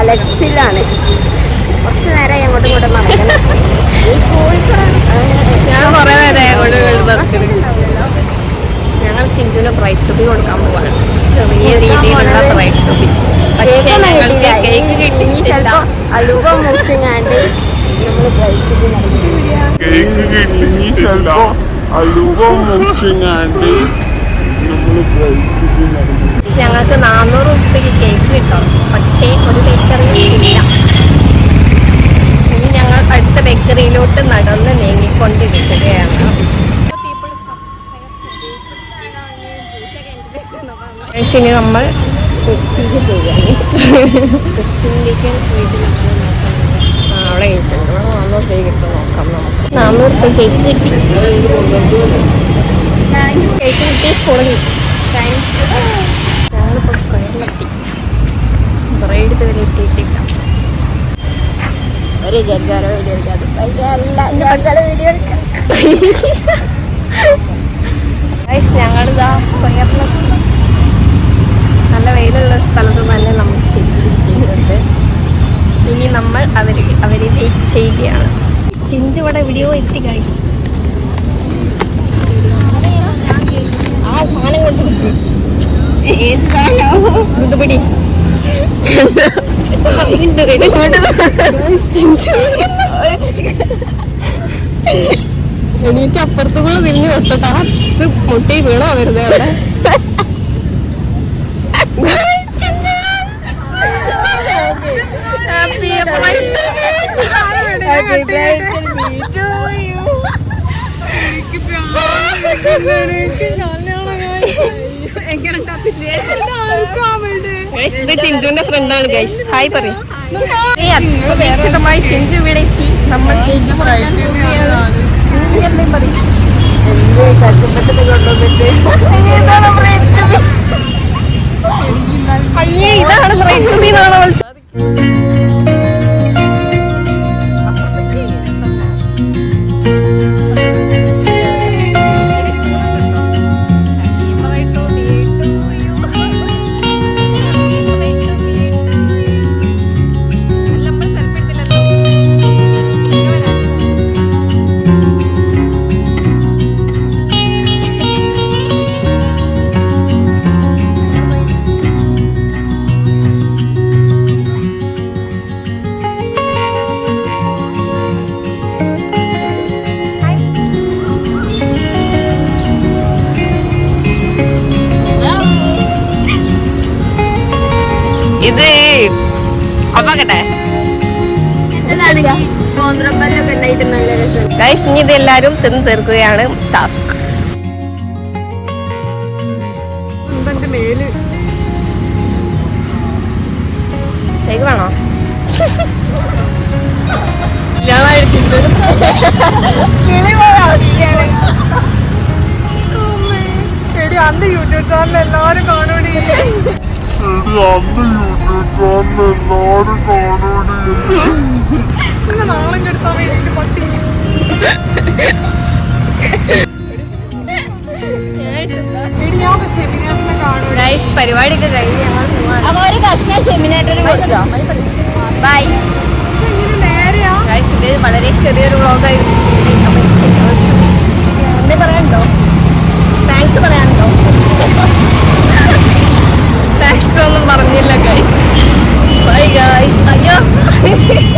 അലച്ചിലാണ്. കുറച്ച് നേരം അങ്ങോട്ടും ഇങ്ങോട്ടും നടക്കണം. ഞാൻ കുറെ നേരം അങ്ങോട്ടും ഇങ്ങോട്ടും നടക്കുന്നു. ഞങ്ങൾ ചിഞ്ചുവിന് ബ്രൈറ്റ് ടു ബി കൊടുക്കാൻ പോവാണ്. ചെറിയ രീതിയിലുള്ള ബ്രൈറ്റ് ടു ബി. പക്ഷേ ഞങ്ങൾക്ക് കേക്ക് കിട്ടിയില്ല. അലുവ മുറിച്ചെങ്ങാണ്ട് നമ്മൾ ബ്രൈറ്റ് ടു ബി നടന്നു. കേക്ക് കിട്ടിങ്ങി ചിലപ്പോ അലുവ മുറിച്ചെങ്ങാണ്ട് നമ്മൾ ബ്രൈറ്റ് ടു ബി നടന്നു. ഞങ്ങൾക്ക് 400 രൂപയ്ക്ക് കേക്ക് കിട്ടണം. പക്ഷേ ഒരു ബേക്കറിയും ഇല്ല. ഇനി ഞങ്ങൾ അടുത്ത ബേക്കറിയിലോട്ട് നടന്ന് നീങ്ങിക്കൊണ്ടിരിക്കുകയാണ്. ഇനി നമ്മൾ കൊച്ചിയിൽ പോവുകയാണ്. കൊച്ചിയിലേക്ക് പോയിട്ട് അവിടെ കിട്ടും. 400 രൂപ കിട്ടും. നോക്കാം നമുക്ക്. 400 രൂപ കേക്ക് കിട്ടി. കേക്ക് കിട്ടി തുടങ്ങി. ഞങ്ങളിപ്പോൾ സ്ക്വയറിലെത്തി. ബ്രൈഡ് ഇതുവരെ എത്തിയിട്ടില്ല. ഒരു ജഡ്ജാരോ വീഡിയോ എടുക്കാതെ പക്ഷേ അല്ല ഞങ്ങളുടെ വീഡിയോ എടുക്കാം. ഞങ്ങളിതാ സ്ക്വയറിലെത്തി. നല്ല വെയിലുള്ള സ്ഥലത്ത് തന്നെ നമുക്ക് ശരിയിരിക്കുന്നുണ്ട്. ഇനി നമ്മൾ അവരെ വെയിറ്റ് ചെയ്യുകയാണ്. ചിഞ്ചു ഇവിടെ വീഡിയോ എത്തി ഗൈസ്. ആ സാധനം കൊണ്ട് ഏത് സാധനമോ ഇത് പിടി. എനിക്ക് അപ്പുറത്തുകൂടെ തിരിഞ്ഞു വെട്ടട്ടാ. ഇത് മുട്ടി വീണോ വെറുതെ അവിടെ. ചിഞ്ചുവിന്റെ ഫ്രണ്ടാണ് ഗൈസ്. ഹായ് പറയും. ചിഞ്ചു ഇവിടെ എത്തി. നമ്മൾ അയ്യേ ഇതാണ് ബ്രൈറ്റ് ടു ബി എന്നാണ് അവൾ. ഇത് അപ്പാക്കട്ടെ ഗൈസ്. ഇനി ഇത് എല്ലാരും തിന്ന് തീർക്കുകയാണ് ടാസ്ക്. കേക്ക് വേണോ? അന്ന് യൂട്യൂബ് ചാനൽ എല്ലാരും കാണൂടി. നാളെ കെടുത്താൻ വേണ്ടി പട്ടി പരിപാടിയൊക്കെ കഴിഞ്ഞ് അപ്പൊ ഒരു കഷ്ണ ഷെമിനേറ്ററിനെ വിളിച്ചോ. ബൈ. ഇത് വളരെ ചെറിയൊരു വ്ളോഗായിരുന്നു. എന്താ പറയാനുണ്ടോ? താങ്ക്സ് പറയാനുണ്ടോ? താങ്ക്സ് ഒന്നും പറഞ്ഞില്ല ഗൈസ്.